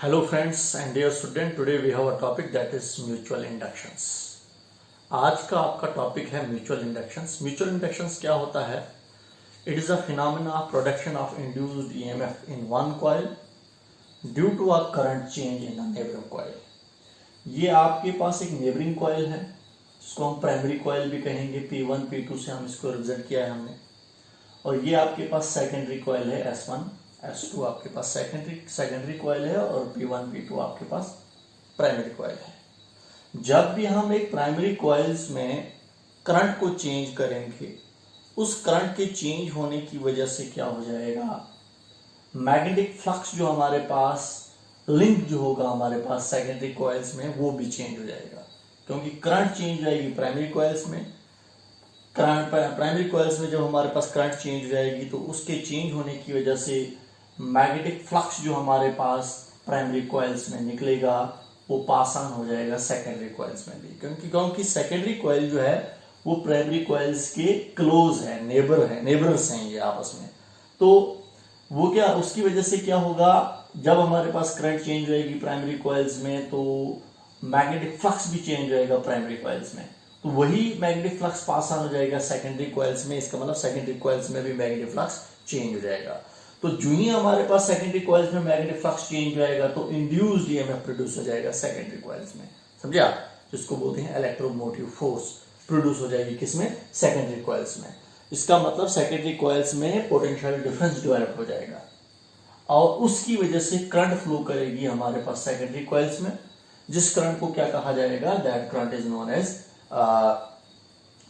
Hello friends and dear student, today we have a topic that is mutual inductions. आज का आपका topic है mutual inductions. Mutual inductions क्या होता है? It is a phenomena of production of induced EMF in one coil due to a current change in a neighbouring coil. ये आपके पास एक नेबरिंग कॉइल है जिसको हम प्राइमरी कॉइल भी कहेंगे. P1 P2 से हम इसको रिप्रेजेंट किया है हमने. और ये आपके पास सेकेंडरी कॉइल है S1 S2 आपके पास सेकेंडरी कॉइल है और P1 P2 आपके पास प्राइमरी कॉइल है. जब भी हम एक प्राइमरी कॉइल्स में करंट को चेंज करेंगे, उस करंट के चेंज होने की वजह से क्या हो जाएगा, मैग्नेटिक फ्लक्स जो हमारे पास लिंक जो होगा हमारे पास सेकेंडरी कॉइल्स में वो भी चेंज हो जाएगा. क्योंकि करंट चेंज हो जाएगी प्राइमरी कॉइल्स में. प्राइमरी कॉइल्स में जब हमारे पास करंट चेंज हो जाएगी तो उसके चेंज होने की वजह से मैग्नेटिक फ्लक्स जो हमारे पास प्राइमरी कॉइल्स में निकलेगा वो पास ऑन हो जाएगा सेकेंडरी कॉइल्स में भी. क्योंकि सेकेंडरी कॉइल जो है वो प्राइमरी कॉइल्स के क्लोज है, नेबरर्स हैं ये आपस में. तो वो क्या, उसकी वजह से क्या होगा, जब हमारे पास करंट चेंज होएगी प्राइमरी कॉइल्स में तो मैग्नेटिक फ्लक्स भी चेंज होएगा प्राइमरी कॉइल्स में. तो वही मैग्नेटिक फ्लक्स पास ऑन हो जाएगा सेकेंडरी कॉइल्स में. इसका मतलब सेकेंडरी कॉइल्स में भी मैग्नेटिक फ्लक्स चेंज हो जाएगा. तो जो ही हमारे पास सेकेंडरी कॉइल्स में मैग्नेटिक फ्लक्स चेंज हो जाएगा तो इंड्यूस्ड ईएमएफ प्रोड्यूस हो जाएगा सेकेंडरी कॉइल्स में. समझे आप? जिसको बोलते हैं इलेक्ट्रोमोटिव फोर्स प्रोड्यूस हो जाएगी किसमें, सेकेंडरी कॉइल्स में. इसका मतलब सेकेंडरी कॉइल्स में पोटेंशियल डिफरेंस डेवलप हो जाएगा और उसकी वजह से करंट फ्लो करेगी हमारे पास सेकेंडरी कॉइल्स में. जिस करंट को क्या कहा जाएगा, that current is known as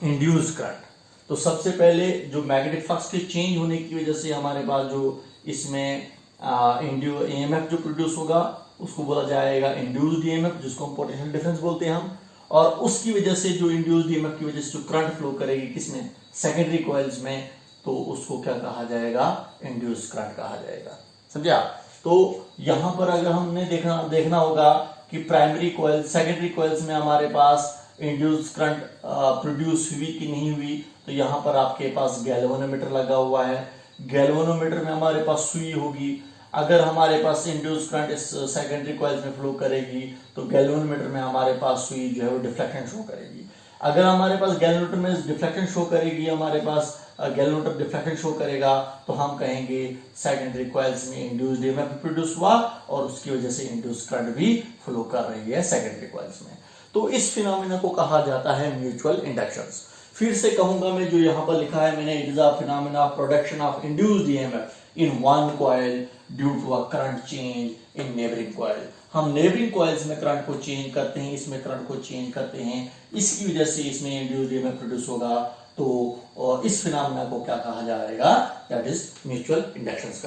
induced current. तो सबसे पहले जो मैग्नेटिक फ्लक्स के चेंज होने की वजह से हमारे पास जो इसमें ईएमएफ जो प्रोड्यूस होगा उसको बोला जाएगा इंड्यूस्ड ईएमएफ, जिसको हम पोटेंशियल डिफरेंस बोलते हैं हम. और उसकी वजह से जो इंड्यूस्ड ईएमएफ की वजह से जो करंट फ्लो करेगी किसमें, सेकेंडरी कॉइल्स में, तो उसको क्या कहा जाएगा, इंड्यूस्ड करंट कहा जाएगा. समझा? तो यहां पर अगर हमने देखना होगा कि प्राइमरी कॉइल सेकेंडरी कॉइल्स में हमारे पास इंड्यूस्ड करंट प्रोड्यूस हुई कि नहीं हुई, तो यहाँ पर आपके पास गैल्वेनोमीटर लगा हुआ है. गैल्वेनोमीटर में हमारे पास सुई होगी. अगर हमारे पास इंड्यूस्ड करंट इस सेकेंडरी कॉइल्स में फ्लो करेगी तो गैल्वेनोमीटर में हमारे पास सुई जो है वो डिफ्लेक्शन शो करेगी. अगर हमारे पास गैल्वेनोमीटर में डिफ्लेक्शन शो करेगी, हमारे पास गैल्वेनोमीटर डिफ्लेक्शन शो करेगा, तो हम कहेंगे सेकेंडरी कॉइल्स में इंड्यूस्ड ईएमएफ प्रोड्यूस हुआ और उसकी वजह से इंड्यूस्ड करंट भी फ्लो कर रही है सेकेंडरी कॉइल्स में. तो इस फिनोमेना को कहा जाता है म्यूचुअल इंडक्शंस. फिर से कहूंगा मैं, जो यहाँ पर लिखा है मैंने, it is a phenomena of production of induced EMF in one coil due to a current change in neighbouring coil. हम नेबरिंग कॉइल्स में करंट को चेंज करते हैं, इसमें करंट को चेंज करते हैं, इसकी वजह से इसमें इंड्यूस्ड ईएमएफ प्रोड्यूस होगा. तो इस फिनोमेना को क्या कहा जाएगा, दैट इज म्यूचुअल इंडक्शंस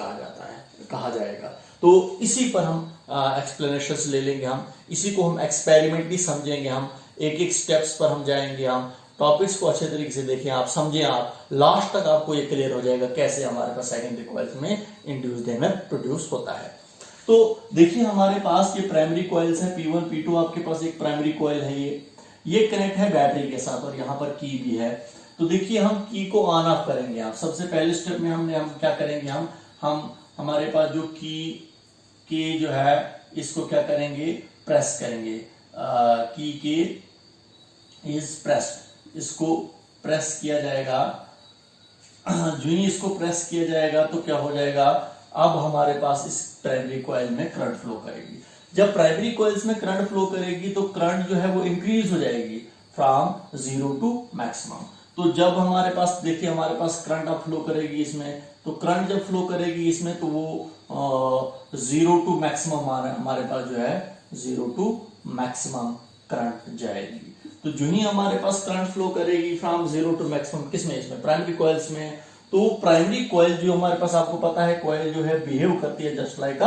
कहा जाएगा. तो इसी पर हम एक्सप्लेनेशंस ले लेंगे, हम इसी को हम एक्सपेरिमेंटली समझेंगे, हम एक एक स्टेप्स पर हम जाएंगे. हम टॉपिक्स को अच्छे तरीके से देखें, आप समझें, आप लास्ट तक आपको ये क्लियर हो जाएगा कैसे हमारे पास सेकेंडरी कॉइल्स में इंड्यूस्ड ईएमएफ प्रोड्यूस होता है. तो देखिए हमारे पास ये प्राइमरी कॉइल्स है, P1 P2 आपके पास एक प्राइमरी कॉइल है. ये कनेक्ट है बैटरी के साथ और यहाँ पर की भी है. तो देखिए हम की को ऑन ऑफ करेंगे. आप सबसे पहले स्टेप में हम क्या करेंगे, हम हमारे पास जो की जो है इसको क्या करेंगे, प्रेस करेंगे. की के इज प्रेस्ड, इसको प्रेस किया जाएगा. जो ही इसको प्रेस किया जाएगा तो क्या हो जाएगा, अब हमारे पास इस प्राइमरी कॉइल में करंट फ्लो करेगी. जब प्राइमरी कॉइल्स में करंट फ्लो करेगी तो करंट जो है वो इंक्रीज हो जाएगी फ्रॉम 0 टू मैक्सिमम. तो जब हमारे पास देखिए हमारे पास करंट अब फ्लो करेगी इसमें, तो करंट जब फ्लो करेगी इसमें तो वो 0 टू मैक्सिमम हमारे पास जो है 0 टू मैक्सिमम करंट जाएगी. तो जो ही हमारे पास करंट फ्लो करेगी फ्रॉम 0 टू मैक्सिमम किसमें, इसमें प्राइमरी कॉइल्स में. तो प्राइमरी कॉइल जो हमारे पास, आपको पता है कॉइल जो है बिहेव करती है जस्ट लाइक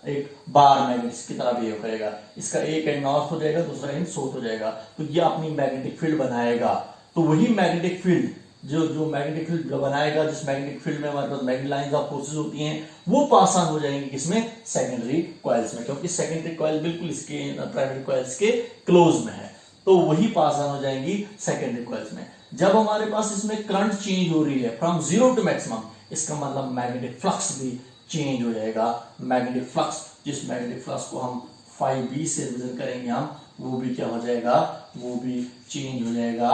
एक बार मैग्नेट की तरह बिहेव करेगा. इसका एक एंड नॉर्थ हो जाएगा, दूसरा एंड साउथ हो जाएगा. तो ये अपनी मैग्नेटिक फील्ड बनाएगा. तो वही मैग्नेटिक फील्ड जो मैग्नेटिक फील्ड बनाएगा, जिस मैग्नेटिक फील्ड में हमारे पास मैग्नेटिक लाइंस ऑफ फोर्सेस होती हैं, वो पास ऑन हो जाएंगे किसमें, सेकेंडरी कॉइल्स में. क्योंकि सेकेंडरी कॉइल बिल्कुल इसके प्राइमरी कॉइल्स के क्लोज में है, तो वही पास ऑन हो जाएंगी सेकेंडरी कॉइल्स में. जब हमारे पास इसमें करंट चेंज हो रही है फ्रॉम 0 टू मैक्सिमम, इसका मतलब मैग्नेटिक फ्लक्स भी चेंज हो जाएगा मैग्नेटिक फ्लक्स। जिस मैग्नेटिक फ्लक्स को हम phi b से रिप्रेजेंट करेंगे हम, वो भी क्या हो जाएगा, वो भी चेंज हो जाएगा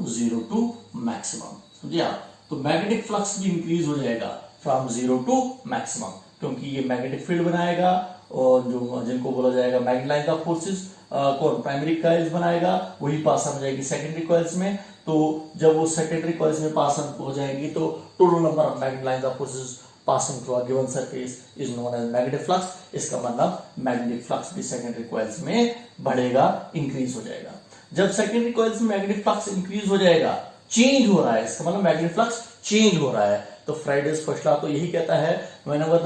0 टू मैक्सिमम। समझिए आप, तो मैग्नेटिक फ्लक्स भी इंक्रीज हो जाएगा फ्रॉम 0 टू मैक्सिमम, क्योंकि ये मैग्नेटिक फील्ड बनाएगा और जो जिनको बोला जाएगा मैग्नेटिक लाइन ऑफ फोर्सेस को प्राइमरी कॉइल्स बनाएगा, वही पास हो जाएगी सेकेंडरी कॉइल्स में। तो जब वो सेकेंडरी कॉइल्स में पास हो जाएगी तो total number of magnetic lines of forces passing through a given surface is known as magnetic flux। इसका मतलब मैग्नेटिक फ्लक्स भी सेकेंडरी कॉइल्स में बढ़ेगा, इंक्रीज हो जाएगा। जब सेकेंडरी कॉइल्स में मैग्नेटिक फ्लक्स इंक्रीज हो जाएगा, चेंज हो रहा है, इसका मतलब मैग्नेटिक फ्लक्स चेंज हो रहा है। तो फ्राइडेज फर्स्ट लॉ तो यही कहता है whenever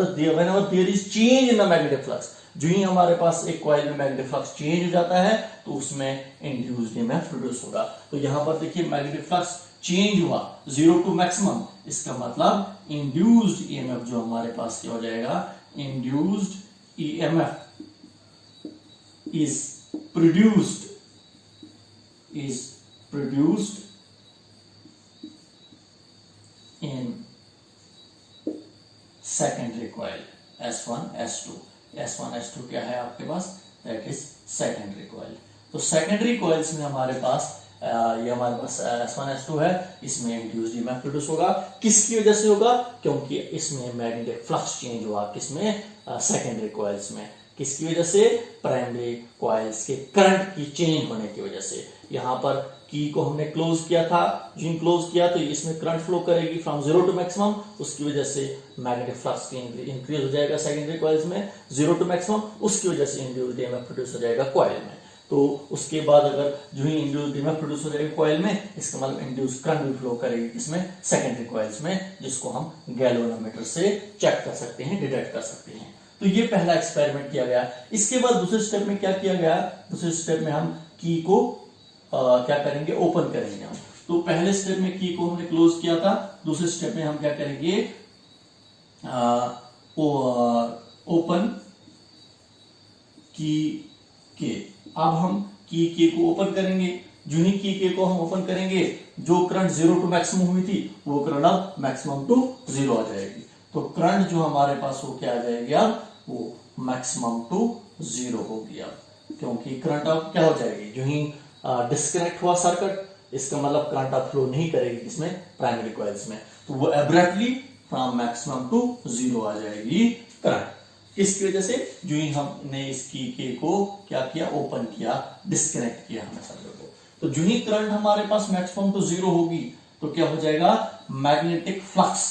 there is change in the magnetic flux, जो ही हमारे पास एक कॉइल में मैग्नेटिक फ्लक्स चेंज हो जाता है तो उसमें इंड्यूस्ड ईएमएफ प्रोड्यूस होगा। तो यहां पर देखिए मैग्नेटिक फ्लक्स चेंज हुआ 0 टू मैक्सिमम, इसका मतलब इंड्यूस्ड ईएमएफ जो हमारे पास क्या हो जाएगा, induced EMF is produced in secondary coil S1 S2। S1 S2 क्या है आपके पास, दैट इज सेकेंडरी कॉइल। तो सेकेंडरी कॉइल्स में हमारे पास ये हमारे पास S1 S2 है, इसमें इंड्यूस्ड ईएमएफ प्रोड्यूस होगा। किसकी वजह से होगा, क्योंकि इसमें मैग्नेटिक फ्लक्स चेंज हुआ, किसमें, सेकेंडरी कॉइल्स में। किसकी वजह से, प्राइमरी कॉइल्स के करंट की चेंज होने की वजह से। यहाँ पर की को हमने क्लोज किया था, जो क्लोज किया तो इसमें करंट फ्लो करेगी फ्रॉम 0 टू मैक्सिमम, उसकी वजह से मैग्नेटिक फ्लक्स इंक्रीज हो जाएगा सेकेंडरी कॉइल्स में 0 टू मैक्सिमम, उसकी वजह से इंड्यूस्ड ईएमएफ प्रोड्यूस हो जाएगा कॉइल में। तो उसके बाद अगर जो ही इंड्यूस्ड ईएमएफ प्रोड्यूस हो जाएगा कॉइल में, इसका मतलब इंड्यूस्ड करंट भी फ्लो करेगी इसमें सेकेंडरी कॉइल्स में, जिसको हम गैल्वेनोमीटर से चेक कर सकते हैं, डिटेक्ट कर सकते हैं। तो ये पहला एक्सपेरिमेंट किया गया। इसके बाद दूसरे स्टेप में क्या किया गया, दूसरे स्टेप में हम की को क्या करेंगे, ओपन करेंगे हम। तो पहले स्टेप में की को हमने क्लोज किया था, दूसरे स्टेप में हम क्या करेंगे, ओपन की के। अब हम की के को ओपन करेंगे। जो ही की के को हम ओपन करेंगे, जो करंट 0 टू मैक्सिमम हुई थी वो करंट अब मैक्सिमम टू 0 आ जाएगी। तो करंट जो हमारे पास वो क्या आ जाएगी, अब वो मैक्सिमम टू 0 होगी अब, क्योंकि करंट अब क्या हो जाएगी, जो ही डिस्कनेक्ट हुआ सर्किट, इसका मतलब करंट अब फ्लो नहीं करेगी इसमें प्राइमरी कॉइल्स में, तो वो एब्रप्टली फ्रॉम मैक्सिमम टू 0 आ जाएगी करंट। इसकी वजह से जो ही हमने इस की के को क्या किया, ओपन किया, डिस्कनेक्ट किया हमने सर्किट को। तो जो ही करंट हमारे पास मैक्सिमम टू 0 होगी तो क्या हो जाएगा, मैग्नेटिक फ्लक्स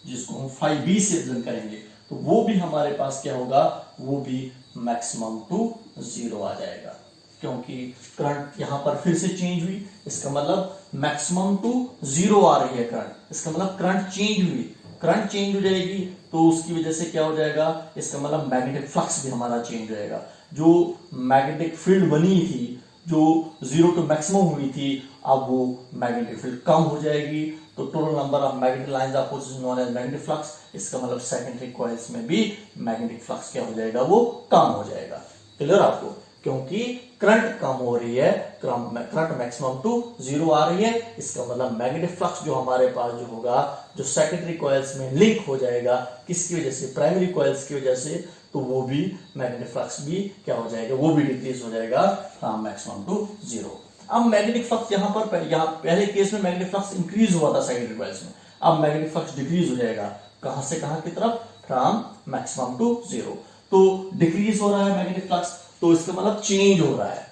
जिसको हम phi b से रिप्रेजेंट करेंगे, तो वो भी हमारे पास क्या होगा, वो भी मैक्सिमम टू 0 आ जाएगा, क्योंकि करंट यहां पर फिर से चेंज हुई। इसका मतलब मैक्सिमम टू 0 आ रही है करंट, इसका मतलब करंट चेंज हुई, करंट चेंज हो जाएगी तो उसकी वजह से क्या हो जाएगा, इसका मतलब मैग्नेटिक फ्लक्स भी हमारा चेंज हो जाएगा। जो मैग्नेटिक फील्ड बनी थी, जो 0 टू मैक्सिमम हुई थी, अब वो मैग्नेटिक फील्ड कम हो जाएगी। तो total number of magnetic lines of forces known as magnetic flux, इसका मतलब सेकेंडरी कॉइल्स में भी मैग्नेटिक फ्लक्स क्या हो जाएगा, वो कम हो जाएगा। क्लियर आपको, क्योंकि करंट कम हो रही है, करंट मैक्सिमम टू 0 आ रही है, इसका मतलब मैग्नेटिक फ्लक्स जो हमारे पास जो होगा, जो सेकेंडरी कॉइल्स में लिंक हो जाएगा, किसकी वजह से, प्राइमरी कॉइल्स की वजह से, तो वो भी मैग्नेटिक फ्लक्स भी क्या हो जाएगा, वो भी डिक्रीज हो जाएगा फ्रॉम मैक्सिमम टू 0। अब मैग्नेटिक फ्लक्स यहाँ पहले केस में मैग्नेटिक फ्लक्स इंक्रीज हुआ था सेकेंडरी कॉइल्स में, अब मैग्नेटिक फ्लक्स डिक्रीज हो जाएगा, कहां से कहां की तरफ, फ्रॉम मैक्सिमम टू 0। तो डिक्रीज हो रहा है मैग्नेटिक फ्लक्स, तो इसका मतलब चेंज हो रहा है,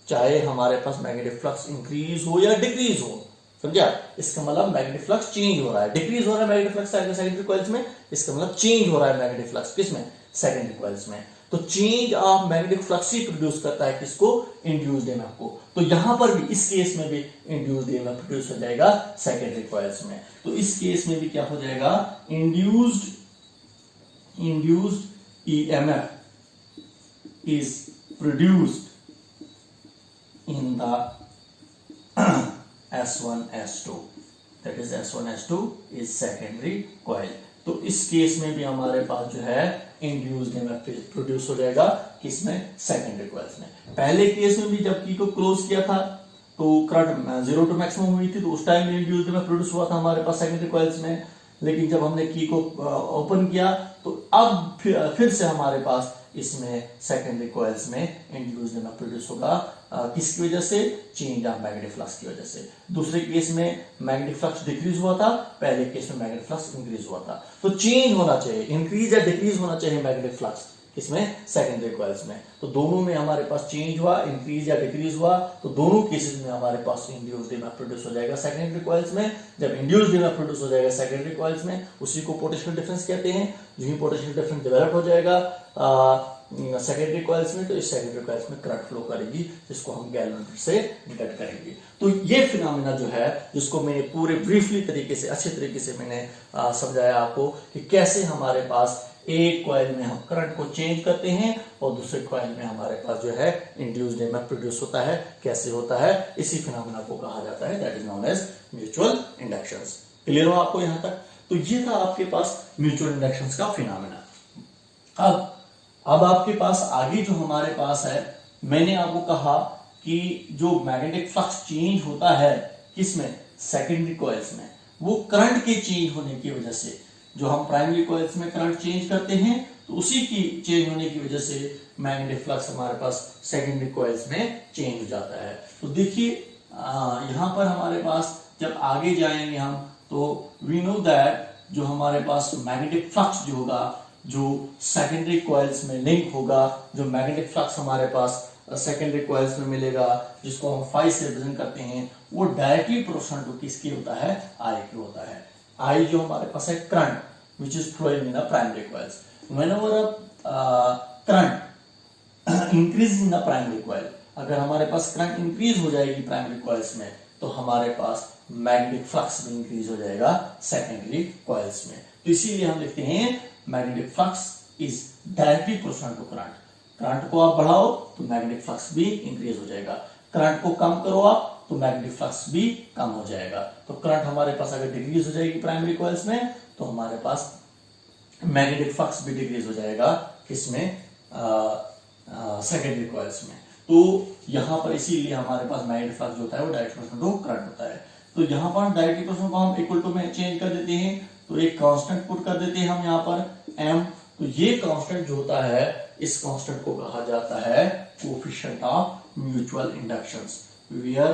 चाहे हमारे पास मैग्नेटिक फ्लक्स इंक्रीज हो या डिक्रीज हो, समझा, इसका मतलब मैग्नेटिक फ्लक्स चेंज हो रहा है। डिक्रीज हो रहा है मैग्नेटिक फ्लक्स सेकेंडरी कॉइल्स में, इसका मतलब चेंज हो रहा है मैग्नेटिक फ्लक्स किसमें, सेकेंडरी कॉइल्स में। तो change of magnetic flux he produce करता है किसको, इंड्यूस्ड ईएमएफ को। तो यहां पर भी, इस केस में भी इंड्यूस्ड ईएमएफ प्रोड्यूस हो जाएगा सेकेंडरी कॉइल्स में। तो इस केस में भी क्या हो जाएगा, induced EMF is produced in the S1 S2, that is S1 S2 is secondary coil। तो इस केस में भी हमारे पास जो है इंड्यूस्ड ईएमएफ प्रोड्यूस हो जाएगा किसमें, सेकेंडरी कॉइल्स में। पहले केस में भी जब की को क्लोज किया था तो करंट 0 टू मैक्सिमम हुई थी, तो उस टाइम इंड्यूस्ड ईएमएफ प्रोड्यूस हुआ था हमारे पास सेकेंडरी कॉइल्स में। लेकिन जब हमने की को ओपन किया तो अब फिर से हमारे पास इसमें सेकेंडरी कॉइल्स में इंड्यूस्ड ईएमएफ प्रोड्यूस होगा, किसकी वजह से? चेंज ऑफ मैग्नेटिक फ्लक्स की वजह से। दूसरे केस में मैग्नेटिक फ्लक्स डिक्रीज हुआ था, पहले केस में मैग्नेटिक फ्लक्स इंक्रीज हुआ था। तो चेंज होना चाहिए, इंक्रीज या डिक्रीज होना चाहिए मैग्नेटिक फ्लक्स, किसमें? सेकेंडरी कॉइल्स में। तो दोनों में हमारे पास चेंज हुआ, इंक्रीज या डिक्रीज हुआ, तो दोनों केसेस में हमारे पास इंड्यूस्ड ईएमएफ प्रोड्यूस हो जाएगा सेकेंडरी कॉइल्स में। जब इंड्यूस्ड ईएमएफ प्रोड्यूस हो जाएगा सेकेंडरी कॉइल्स में, उसी को पोटेंशियल डिफरेंस कहते हैं। जो ही पोटेंशियल डिफरेंस डेवलप हो जाएगा सेकेंडरी कॉइल्स में, तो इस सेकेंडरी कॉइल्स में करंट फ्लो करेगी, जिसको हम गैल्वेनोमीटर से डिटेक्ट करेंगे। तो ये फिनोमेना जो है, जिसको मैंने पूरे ब्रीफली तरीके से, अच्छे तरीके से मैंने समझाया आपको कि कैसे हमारे पास एक कॉइल में हम करंट को चेंज करते हैं और दूसरे कॉइल में हमारे पास जो है इंड्यूस्ड ईएमएफ प्रोड्यूस होता है, कैसे होता है, इसी फिनोमेना को कहा जाता है, that is known as mutual inductions. Clear हो आपको यहां तक? तो ये था आपके पास म्यूचुअल इंडक्शंस का फिनोमेना। अब आपके पास आगे जो हमारे पास है, मैंने आपको कहा कि जो मैग्नेटिक फ्लक्स चेंज होता है किसमें? सेकेंडरी कॉइल्स में। वो करंट के चेंज होने की वजह से, जो हम प्राइमरी कॉइल्स में करंट चेंज करते हैं, तो उसी की चेंज होने की वजह से मैग्नेटिक फ्लक्स हमारे पास सेकेंडरी कॉइल्स में चेंज हो जाता है। तो देखिए यहां पर हमारे पास जब आगे जाएंगे हम, तो वी नो दैट जो हमारे पास मैग्नेटिक फ्लक्स जो होगा, जो सेकेंडरी कॉइल्स में लिंक होगा, जो मैग्नेटिक फ्लक्स हमारे पास सेकेंडरी कॉइल्स में मिलेगा, जिसको हम फाई से रिप्रेजेंट करते हैं, वो डायरेक्टली प्रोपोर्शनल टू किसकी होता है? आई की होता है। आई जो हमारे पास है current which is flowing in the primary coils. Whenever current increase in the primary coil, अगर हमारे पास करंट इंक्रीज हो जाएगी प्राइमरी कॉइल्स में, तो हमारे पास मैग्नेटिक फ्लक्स भी इंक्रीज हो जाएगा सेकेंडरी कॉइल्स में। तो इसीलिए हम लिखते हैं magnetic flux is directly proportional to current. Current को आप बढ़ाओ तो मैग्नेटिक फ्लक्स भी इंक्रीज हो जाएगा, करंट को कम करो आप तो मैग्नेटिक फ्लक्स भी कम हो जाएगा। तो करंट हमारे पास अगर डिक्रीज हो जाएगी प्राइमरी कॉइल्स में, तो हमारे पास मैग्नेटिक फ्लक्स भी डिक्रीज हो जाएगा, किसमें? सेकेंडरी कॉइल्स में। तो यहां पर इसीलिए हमारे पास मैग्नेटिक फ्लक्स जो होता है वो डायरेक्ट प्रोपोर्शनल टू करंट होता है। तो यहां पर डायरेक्ट प्रोपोर्शनल को हम इक्वल टू में चेंज कर देते हैं, तो एक कांस्टेंट पुट कर देते हैं हम यहां पर m। तो ये कांस्टेंट जो होता है, इस कांस्टेंट को कहा जाता है coefficient of mutual inductions, where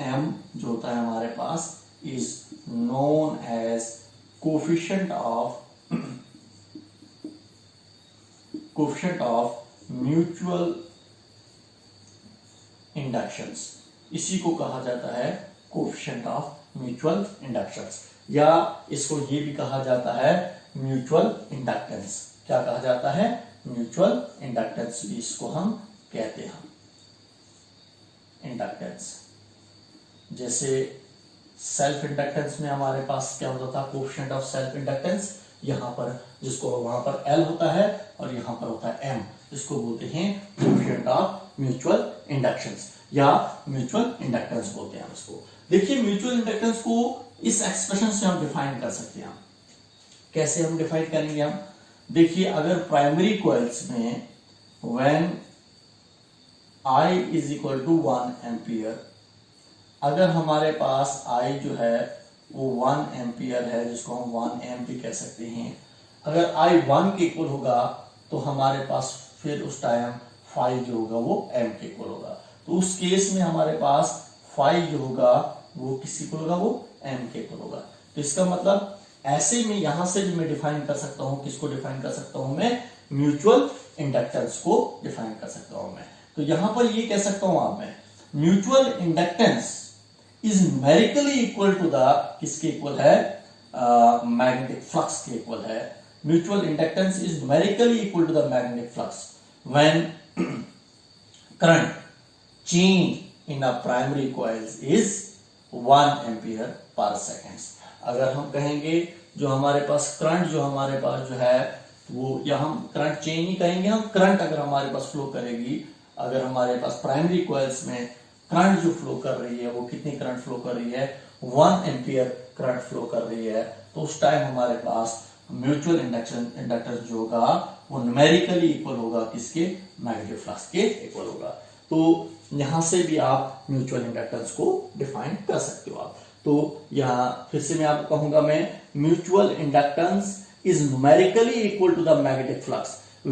m जो होता है हमारे पास is known as coefficient of mutual inductions. इसी को कहा जाता है कोएफिशिएंट ऑफ म्यूचुअल इंडक्शंस, या इसको ये भी कहा जाता है म्यूचुअल इंडक्टेंस। क्या कहा जाता है? म्यूचुअल इंडक्टेंस भी इसको हम कहते हैं, इंडक्टेंस। जैसे सेल्फ इंडक्टेंस में हमारे पास क्या होता था? कोएफिशिएंट ऑफ सेल्फ इंडक्टेंस, यहां पर जिसको वहां पर L होता है और यहां पर होता है M, इसको बोलते हैं कोएफिशिएंट ऑफ म्यूचुअल इंडक्शंस या म्यूचुअल इंडक्टेंस बोलते हैं हम इसको। देखिए म्यूचुअल इंडक्टेंस को इस एक्सप्रेशन से हम डिफाइन कर सकते हैं। कैसे हम डिफाइन करेंगे हम? देखिए अगर प्राइमरी कॉइल्स में when I is equal to 1 ampere, अगर हमारे पास I जो है वो 1 एम्पियर है, जिसको हम 1 एम्प भी कह सकते हैं, अगर I 1 के इक्वल होगा तो हमारे पास फिर उस टाइम फाई जो होगा वो m के इक्वल होगा। तो उस केस में हमारे पास फाई जो होगा वो किसके इक्वल होगा? वो m के इक्वल होगा। तो इसका मतलब ऐसे में यहां से भी मैं डिफाइन कर सकता हूं, किसको डिफाइन कर सकता हूं मैं? म्यूचुअल इंडक्टेंस को डिफाइन कर सकता हूं मैं। तो यहां पर ये कह सकता हूं आप, मैं mutual inductance is numerically equal to the, किसके इक्वल है? मैग्नेटिक फ्लक्स के इक्वल है। Mutual inductance is numerically equal to the magnetic flux when current change in a primary coils is 1 ampere per second. अगर हम कहेंगे जो हमारे पास करंट जो हमारे पास जो है वो, या हम करंट चेंज नहीं कहेंगे, हम करंट अगर हमारे पास फ्लो करेगी, अगर हमारे पास प्राइमरी कॉइल्स में करंट जो फ्लो कर रही है वो कितनी करंट फ्लो कर रही है? 1 एम्पियर करंट फ्लो कर रही है, तो उस टाइम हमारे पास म्यूचुअल इंडक्टेंस जो होगा वो न्यूमेरिकली इक्वल होगा किसके? मैग्नेटिक फ्लक्स के इक्वल होगा। तो यहां से भी आप म्यूचुअल इंडक्टेंस को डिफाइन कर सकते हो आप। तो यहां फिर से मैं आपको कहूंगा, मैं mutual inductance is numerically equal to the magnetic flux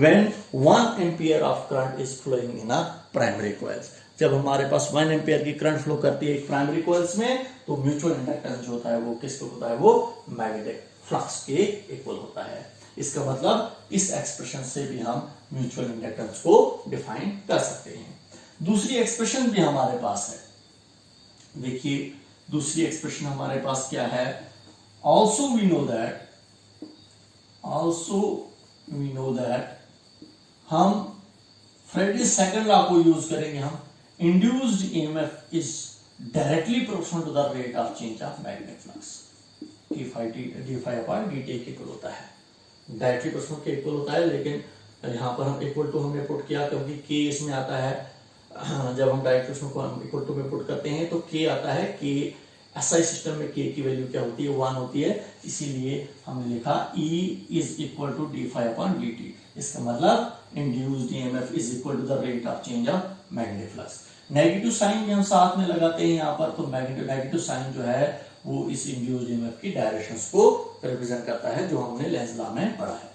when 1 ampere of current is flowing in a primary coils. जब हमारे पास 1 एम्पियर की करंट फ्लो करती है एक प्राइमरी कॉइल्स में, तो म्यूचुअल इंडक्टेंस जो होता है वो किसको होता है, वो मैग्नेटिक फ्लक्स के इक्वल होता है। इसका मतलब इस एक्सप्रेशन से भी हम म्यूचुअल इंडक्टेंस को डिफाइन कर सकते हैं। दूसरी एक्सप्रेशन भी हमारे पास है, देखिए दूसरी एक्सप्रेशन हमारे पास क्या है, ऑल्सो वी नो दैट हम फ्रेडरिक सेकंड लॉ को यूज करेंगे, हम induced EMF is directly proportional to the rate of change of magnetic flux, d∅dt के इक्वल होता है, डायरेक्टली प्रोपोर्शनल के इक्वल होता है। लेकिन यहाँ पर हम इक्वल टू हमने पुट किया क्योंकि k इसमें आता है, जब हम डायरेक्ट प्रोपोर्शनल को हम इक्वल टू में पुट करते हैं तो k आता है, k एसआई सिस्टम में k की वैल्यू क्या होती है, 1 होती है, इसीलिए हमने लिखा E is equal to d∅dt। इसका मतलब induced EMF is equal to the rate of change of magnetic flux. Negative sign भी हम साथ में लगाते हैं यहाँ पर, तो नेगेटिव साइन जो है वो इस इंड्यूस्ड ईएमएफ की डायरेक्शंस को रिप्रेजेंट करता है, जो हमने लेंज लॉ में पढ़ा है।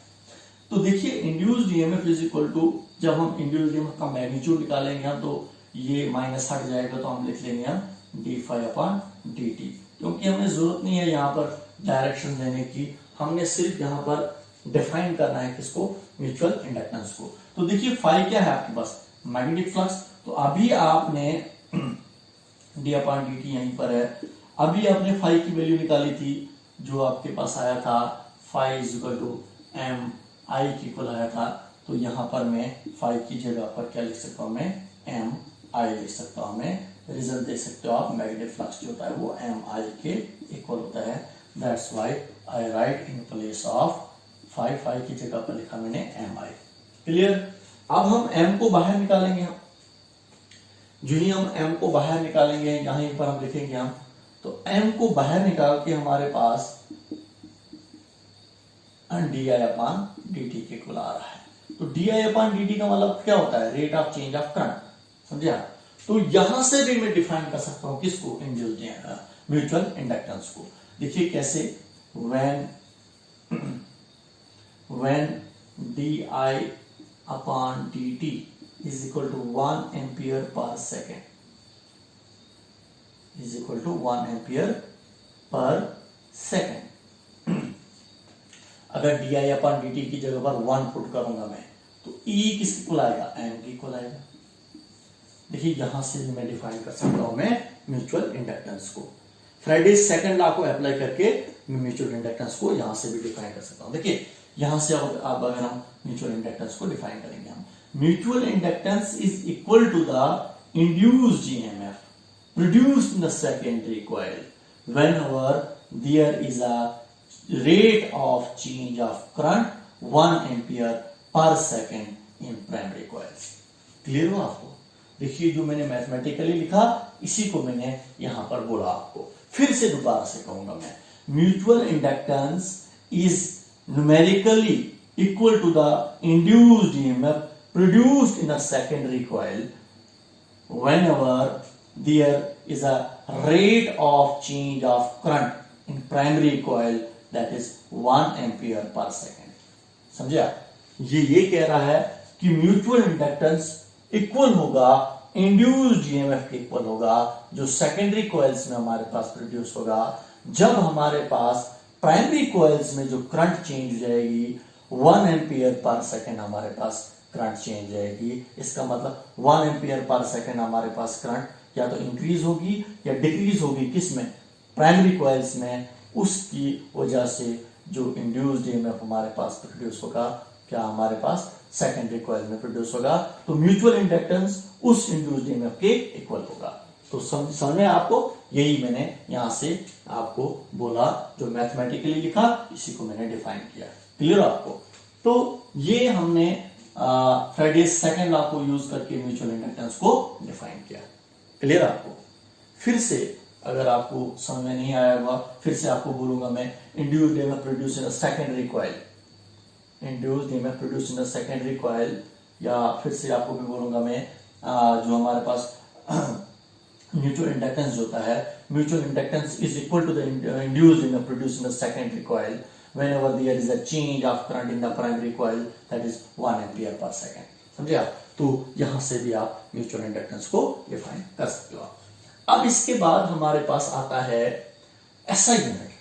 तो देखिए induced EMF is equal to, जब हम इंड्यूस्ड ईएमएफ का मैग्नीट्यूड निकालेंगे हम, तो ये माइनस हट जाएगा, तो हम लिख लेंगे हम d∅dt, क्योंकि हमें जरूरत नहीं है यहाँ पर डायरेक्शन देने की, हमने सिर्फ यहाँ पर डिफाइन करना है किसको, म्यूचुअल इंडक्टेंस को। तो देखिए फाई क्या है आपके पास, मैग्नेटिक फ्लक्स, तो अभी आपने d/dt यहीं पर है, अभी आपने फाई की वैल्यू निकाली थी, जो आपके पास आया था phi is equal to M I की इक्वल आया था, तो यहाँ पर मैं फाई की जगह पर क्या लिख सकता हूँ, मैं एम आई लिख सकता हूँ, मैं रिजल्ट देख सकते हो आप, मैग्नेटिक फ्लक्स जो होता है वो एम आई के इक्वल होता है, that's why I write in place of phi की जगह पर लिखा मैंने एम आई। क्लियर। अब हम एम को बाहर निकालेंगे, हम जो ही हम एम को बाहर निकालेंगे, यहीं पर हम लिखेंगे हम, तो एम को बाहर निकाल के हमारे पास di/dt के इक्वल आ रहा है। तो di/dt का मतलब क्या होता है, rate of change of current, समझे आप। तो यहां से भी मैं डिफाइन कर सकता हूं किसको, इंड्यूस्ड म्यूचुअल इंडक्टेंस को। देखिए कैसे, when di/dt is equal to 1 ampere per second, is equal to 1 ampere per second। अगर di/dt की जगह पर 1 पुट करूंगा मैं, तो E किसके इक्वल आएगा, M के इक्वल आएगा। देखिए यहां से भी मैं डिफाइन कर सकता हूं मैं म्यूचुअल इंडक्टेंस को, फ्राइडे सेकंड लॉ को अप्लाई करके म्यूचुअल इंडक्टेंस को यहां से भी डिफाइन कर सकता हूं। देखिए यहां से अब अगर हम म्यूचुअल इंडक्टेंस को डिफाइन करेंगे, हम mutual inductance is equal to the induced EMF produced in the secondary coil whenever there is a rate of change of current 1 ampere per second in primary coils। Clear हुआ आपको। देखिए जो मैंने mathematically लिखा इसी को मैंने यहां पर बोला आपको, फिर से दोबारा से कहूंगा मैं, mutual inductance is numerically equal to the induced EMF produced in a secondary coil whenever there is a rate of change of current in primary coil that is 1 ampere per second। समझे आप, ये कह रहा है कि mutual inductance equal होगा induced EMF के equal होगा, जो सेकेंडरी कॉइल्स में हमारे पास प्रोड्यूस होगा, जब हमारे पास प्राइमरी कॉइल्स में जो करंट चेंज हो जाएगी 1 एम्पियर पर सेकेंड हमारे पास करंट चेंज जाएगी। इसका मतलब 1 एम्पियर पर सेकेंड हमारे पास करंट या तो इंक्रीज होगी या डिक्रीज होगी, किसमें, प्राइमरी कॉइल्स में। उसकी वजह से जो इंड्यूस्ड ईएमएफ हमारे पास प्रोड्यूस होगा, क्या हमारे पास सेकेंडरी कॉइल में प्रोड्यूस होगा, तो म्यूचुअल इंडक्टेंस उस इंड्यूस्ड ईएमएफ के इक्वल होगा। तो समझ में आपको, यही मैंने यहां से आपको बोला, जो मैथमेटिकली लिखा इसी को मैंने डिफाइन किया। क्लियर आपको। तो ये हमने फ्राइडेज सेकंड लॉ को यूज करके म्यूचुअल इंडक्टेंस को डिफाइन किया। क्लियर आपको। फिर से अगर आपको समझ में नहीं आया होगा, फिर से आपको बोलूंगा मैं, induced EMF produce in a secondary coil, induced EMF produce in a secondary coil, या फिर से आपको भी बोलूंगा मैं, जो हमारे पास म्यूचुअल इंडक्टेंस होता है, mutual inductance is equal to the induced EMF produce in the secondary coil whenever there is a change of current in the primary coil, that is 1 ampere per second. समझे आप? तो यहां से भी आप mutual inductance को define कर सकते हो। अब इसके बाद हमारे पास आता है एसआई यूनिट।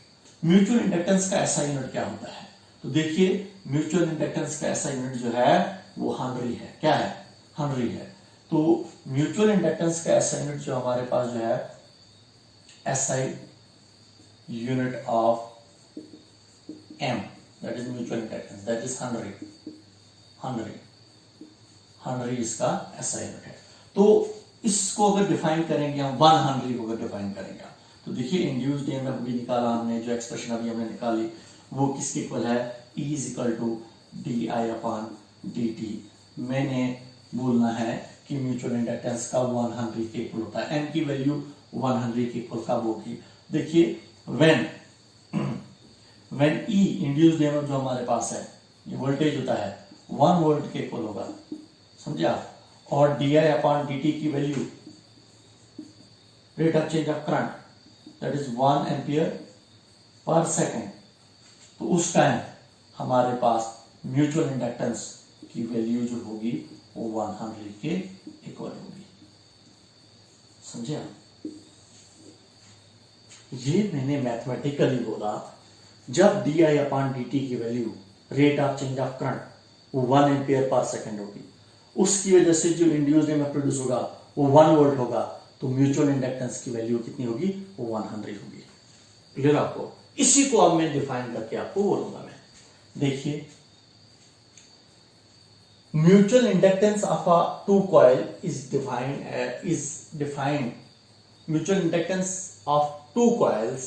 म्यूचुअल इंडक्टेंस का एसआई यूनिट क्या होता है? तो देखिए, म्यूचुअल इंडक्टेंस का एसआई यूनिट जो है वो हेनरी है। क्या है? हेनरी है। तो म्यूचुअल इंडक्टेंस का एसआई यूनिट जो हमारे पास जो है, SI unit of M, that is mutual inductance, that is henry. Henry इसका एसआई यूनिट है। तो इसको अगर डिफाइन करेंगे हम, 1 हेनरी को अगर डिफाइन करेंगे, तो देखिए इंड्यूस्ड ईएमएफ भी निकाला हमने, जो एक्सप्रेशन अभी हमने निकाली वो किसके इक्वल है? E is equal to di/dt। मैंने बोलना है कि म्यूचुअल इंडक्टेंस का 1 हेनरी के इक्वल होता है। एम की वैल्यू 1 हेनरी के इक्वल कब होगी? देखिए, व्हेन E इंड्यूस्ड ईएमएफ जो हमारे पास है, ये वोल्टेज होता है, 1 वोल्ट के इक्वल होगा। समझे आप? और di/dt की value, rate of change of current, that is 1 ampere per second. तो उस टाइम हमारे पास म्यूचुअल इंडक्टेंस की वैल्यू जो होगी वो 1 हेनरी के इक्वल होगी। समझे आप? ये मैंने मैथमेटिकली बोला, जब di/dt की value, rate of change of current, वो 1 एम्पियर पर सेकेंड होगी, उसकी वजह से जो इंड्यूस्ड ईएमएफ प्रोड्यूस होगा वो 1 वोल्ट होगा, तो म्यूचुअल इंडक्टेंस की वैल्यू कितनी होगी? वो 1 हेनरी होगी। क्लियर आपको? इसी को अब मैं डिफाइन करके आपको बोलूंगा मैं। देखिए, mutual inductance of a 2 coil is defined mutual inductance of 2 coils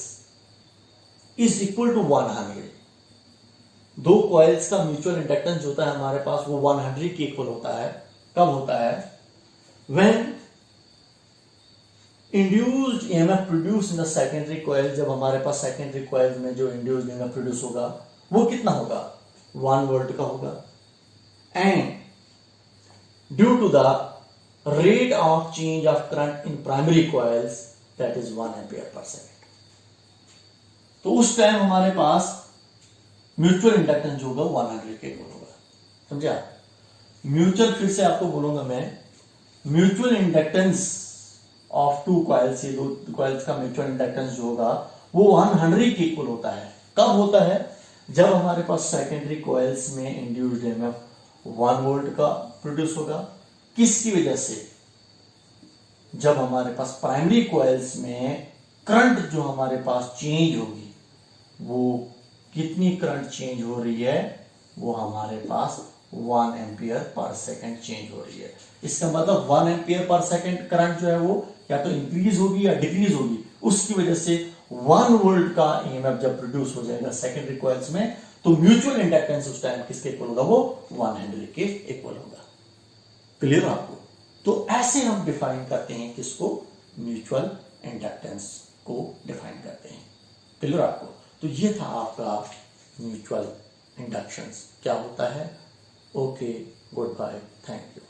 is equal to 1 henry. 2 coils का म्यूचुअल इंडक्टेंस जो होता है हमारे पास, वो 1 हेनरी के इक्वल होता है। कब होता है? When induced EMF produce in the secondary coil, जब हमारे पास सेकेंडरी कॉइल में जो इंड्यूस्ड ईएमएफ प्रोड्यूस होगा वो कितना होगा? 1 वोल्ट का होगा। And due to the rate of change of current in primary coils, that is 1 ampere per second. तो उस टाइम हमारे पास म्यूचुअल इंडक्टेंस जो होगा 1 हेनरी के इक्वल होगा। समझे आप? म्यूचुअल, फिर से आपको बोलूंगा मैं, म्यूचुअल इंडक्टेंस ऑफ 2 कॉइल्स, ये 2 कॉइल्स का म्यूचुअल इंडक्टेंस जो होगा वो 1 हेनरी के इक्वल होता है। कब होता है? जब हमारे पास सेकेंडरी कॉइल्स में इंड्यूस्ड ईएमएफ 1 वोल्ट का प्रोड्यूस होगा। किसकी वजह से? जब हमारे पास प्राइमरी कॉइल्स में करंट जो हमारे पास चेंज होगी, वो कितनी करंट चेंज हो रही है? वो हमारे पास 1 एम्पियर पर सेकेंड चेंज हो रही है। इसका मतलब 1 एम्पियर पर सेकेंड करंट जो है वो या तो इंक्रीज होगी या डिक्रीज होगी। उसकी वजह से 1 वोल्ट का ईएमएफ जब प्रोड्यूस हो जाएगा सेकेंडरी कॉइल्स में, तो म्यूचुअल इंडक्टेंस उस टाइम किसके इक्वल होगा? वो 1 हेनरी के इक्वल होगा। क्लियर आपको? तो ऐसे हम डिफाइन करते हैं किसको? म्यूचुअल इंडक्टेंस को डिफाइन करते हैं। क्लियर आपको? तो ये था आपका म्यूचुअल इंडक्शंस क्या होता है। Okay, goodbye, thank you.